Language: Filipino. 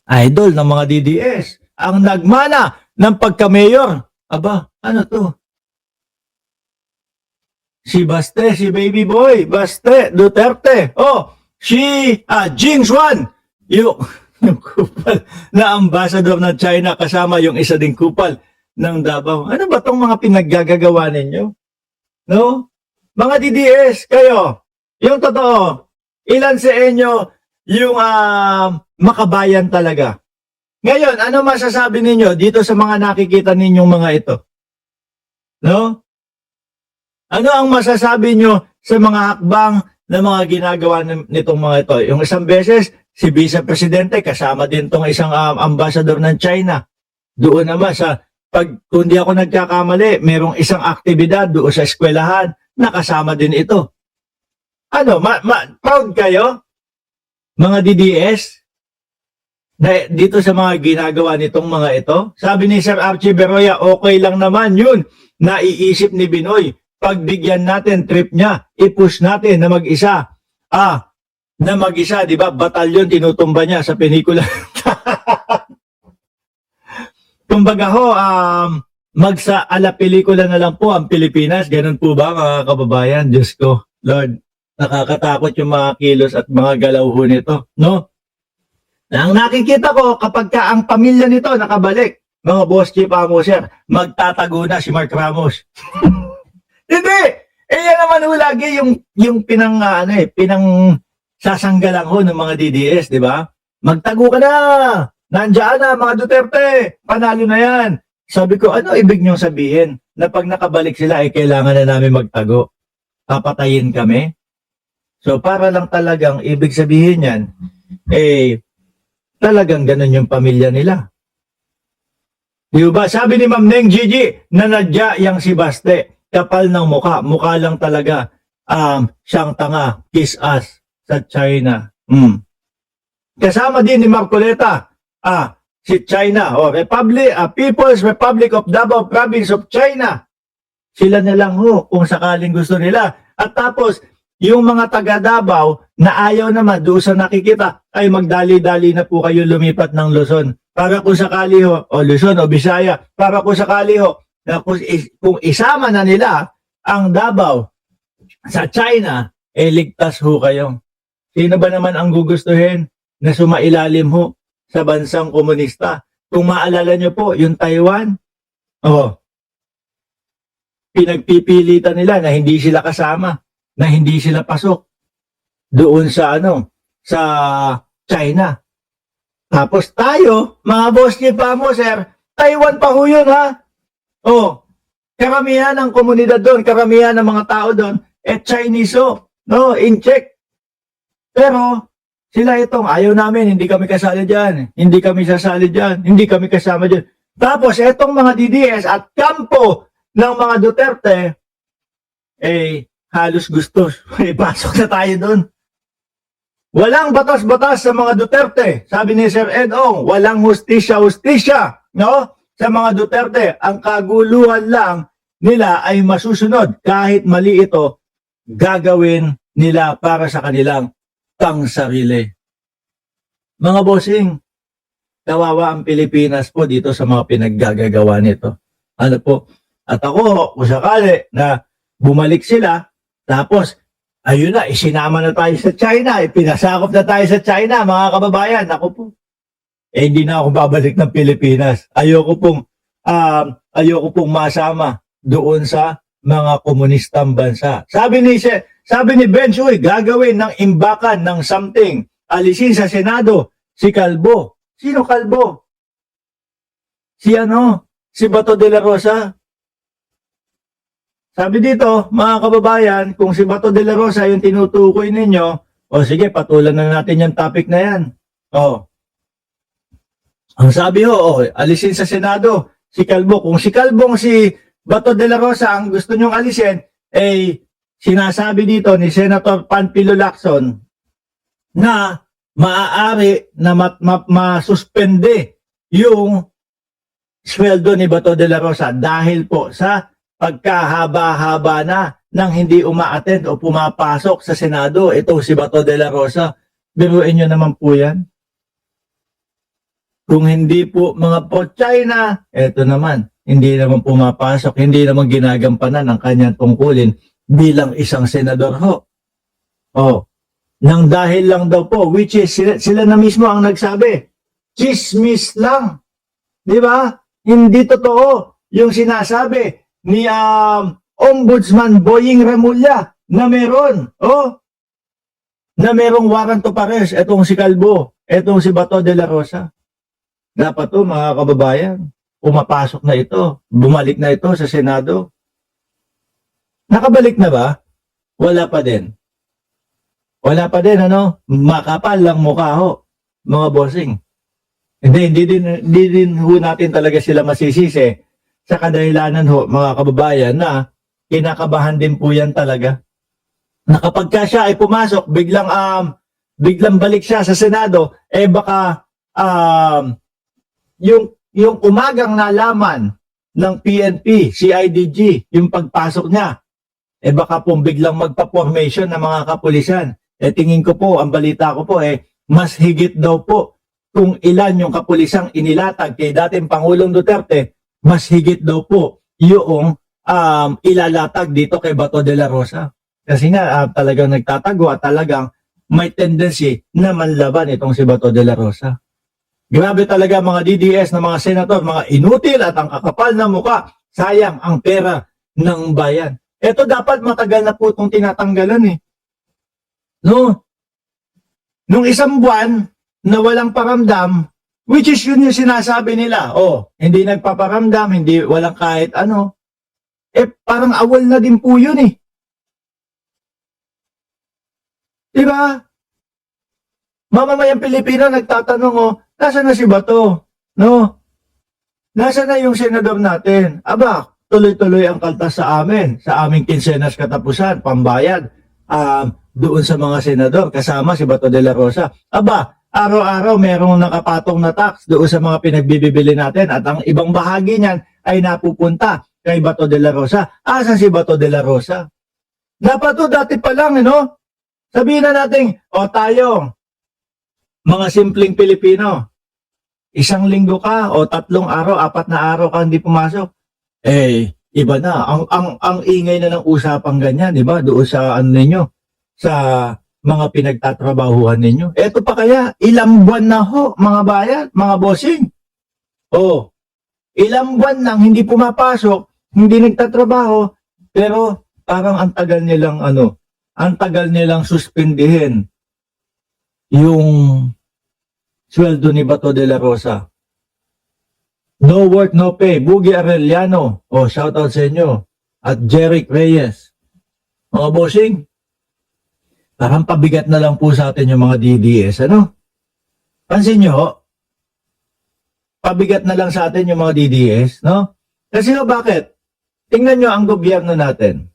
idol ng mga DDS, ang nagmana ng pagka-mayor. Aba, ano to? Si Baste, si Baby Boy, Baste, Duterte. Oh, si Jing Xuan, yung, yung kupal na ambassador ng China kasama yung isa ding kupal ng Davao. Ano ba tong mga pinaggagawa ninyo? No? Mga DDS, kayo, yung totoo, ilan sa inyo yung makabayan talaga? Ngayon, ano masasabi ninyo dito sa mga nakikita ninyong mga ito? No? Ano ang masasabi nyo sa mga hakbang na mga ginagawa nitong mga ito? Yung isang beses, si Vice Presidente, kasama din tong isang ambassador ng China. Doon naman sa, kung di ako nagkakamali, merong isang aktibidad doon sa eskwelahan, nakasama din ito. Ano, proud kayo, mga DDS, na dito sa mga ginagawa nitong mga ito? Sabi ni Sir Archie Beroya, okay lang naman yun, naiisip ni Binoy. Pagbigyan natin trip niya, i-push natin na mag-isa. Na mag-isa, di ba? Batalyon, tinutumba niya sa pelikula. Kumbaga ho, magsa-ala pelikula na lang po ang Pilipinas. Ganun po ba, mga kababayan? Diyos ko, Lord, nakakatakot yung mga kilos at mga galaw ho nito, no? Ang nakikita ko, kapag ka ang pamilya nito nakabalik, mga boss chief Amoser, magtatago na si Mark Ramos. Hindi! Yan naman ho lagi yung pinang sasanggalang ho ng mga DDS, di ba? Magtago ka na! Nandiyan na mga Duterte! Panalo na yan! Sabi ko, ano ibig niyong sabihin? Na pag nakabalik sila, kailangan na namin magtago. Papatayin kami? So para lang talagang ibig sabihin yan, talagang ganun yung pamilya nila. Di ba? Sabi ni Ma'am Neng Gigi, nanadya yang si Baste. Kapal ng mukha lang talaga siyang tanga, kiss us sa China. Kasama din ni Marcoleta, si China, People's Republic of Davao Province of China. Sila na lang ho kung sakaling gusto nila. At tapos, yung mga taga Davao na ayaw naman doon sa nakikita, ay magdali-dali na po kayo lumipat ng Luzon. Para kung sakali ho, o Luzon o Bisaya, para kung sakali ho, na kung isama na nila ang Davao sa China, ligtas ho kayo. Sino ba naman ang gugustuhin na sumailalim ho sa bansang komunista? Kung maalala nyo po, yung Taiwan, pinagpipilitan nila na hindi sila kasama, na hindi sila pasok doon sa sa China. Tapos tayo, mga boss chief Amoser, Taiwan pa ho yun, ha? Karamihan ng komunidad doon, karamihan ng mga tao doon, Chinese no, in check. Pero, sila itong, ayaw namin, hindi kami kasali dyan, hindi kami sasali dyan, hindi kami kasama dyan. Tapos, itong mga DDS at kampo ng mga Duterte, halos gusto, pasok na tayo doon. Walang batas-batas sa mga Duterte, sabi ni Sir Ed Ong, walang hustisya-hustisya, no? Sa mga Duterte, ang kaguluhan lang nila ay masusunod. Kahit mali ito, gagawin nila para sa kanilang pangsarili. Mga bossing, kawawa ang Pilipinas po dito sa mga pinaggagawa nito. Ano po? At ako, kung sakali na bumalik sila, tapos, ayun na, isinama na tayo sa China, pinasakop na tayo sa China, mga kababayan. Ako po, hindi na ako babalik ng Pilipinas. Ayoko pong masama doon sa mga komunistang bansa. Sabi ni Ben Chuy, gagawin ng imbakan ng something. Alisin sa Senado si Calvo. Sino Calvo? Si Bato de la Rosa. Sabi dito, mga kababayan, kung si Bato de la Rosa yung tinutukoy ninyo, sige, patulan na natin yung topic na yan. Ang sabi alisin sa Senado si Calvo. Kung si Calvo, si Bato de la Rosa ang gusto nyong alisin, sinasabi dito ni Senator Panfilo Lacson na maaari na masuspende yung sweldo ni Bato de la Rosa dahil po sa pagkahaba-haba na nang hindi uma-attend o pumapasok sa Senado itong si Bato de la Rosa. Biruin nyo naman po yan. Kung hindi po mga pro-China, eto naman, hindi naman pumapasok, hindi naman ginagampanan ang kanyang tungkulin bilang isang senador ho. Oh, nang dahil lang daw po, which is sila na mismo ang nagsabi, chismis lang. Di ba? Hindi totoo yung sinasabi ni Ombudsman Boying Remulla na meron. Oh, na merong warrant of arrest. Etong si Calvo, etong si Bato de la Rosa. Dapat to mga kababayan, pumapasok na ito, bumalik na ito sa Senado. Nakabalik na ba? Wala pa din. Wala pa din, ano? Makapal lang mukha ho, mga bossing. Hindi din ho natin talaga sila masisisi sa kadahilanan ho, mga kababayan, na kinakabahan din po yan talaga. Na kapag ka siya ay pumasok, biglang balik siya sa Senado, eh baka yung umagang nalaman ng PNP, CIDG, yung pagpasok niya, eh baka pong biglang magpa-formation ng mga kapulisan. Eh tingin ko po, ang balita ko po, mas higit daw po kung ilan yung kapulisang inilatag kay dating Pangulong Duterte, mas higit daw po yung ilalatag dito kay Bato de la Rosa. Kasi nga talagang nagtatago at talagang may tendency na manlaban itong si Bato de la Rosa. Grabe talaga mga DDS na mga senator, mga inutil at ang kakapal na muka. Sayang ang pera ng bayan. Ito dapat matagal na po itong tinatanggalan No? Nung isang buwan na walang paramdam, which is yun yung sinasabi nila. Oh, hindi nagpaparamdam, hindi walang kahit ano. Parang awal na din po yun Diba? Mamamayang Pilipino nagtatanong, nasaan na si Bato? No? Nasaan na yung senador natin? Aba, tuloy-tuloy ang kaltas sa amin, sa aming kinsenas katapusan, pambayad, doon sa mga senador, kasama si Bato de la Rosa. Aba, araw-araw merong nakapatong na tax doon sa mga pinagbibili natin at ang ibang bahagi niyan ay napupunta kay Bato de la Rosa. Asan si Bato de la Rosa? Dapat to dati pa lang, Sabihin na natin, tayo, mga simpleng Pilipino, 1 linggo ka o 3 araw, 4 na araw ka hindi pumasok. Iba na. Ang ingay na ng usapang ganyan, di ba? Doon sa ninyo, sa mga pinagtatrabahuhan ninyo. Eto pa kaya, ilang buwan na ho, mga bayan, mga bossing. Ilang buwan nang hindi pumapasok, hindi nagtatrabaho, pero parang ang tagal nilang suspindihin yung sweldo ni Bato de la Rosa. No work, no pay. Bugi Arellano. Shout out sa inyo. At Jeric Reyes. Mga bossing, parang pabigat na lang po sa atin yung mga DDS, Pansin nyo, pabigat na lang sa atin yung mga DDS, no? Kasi bakit? Tingnan nyo ang gobyerno natin.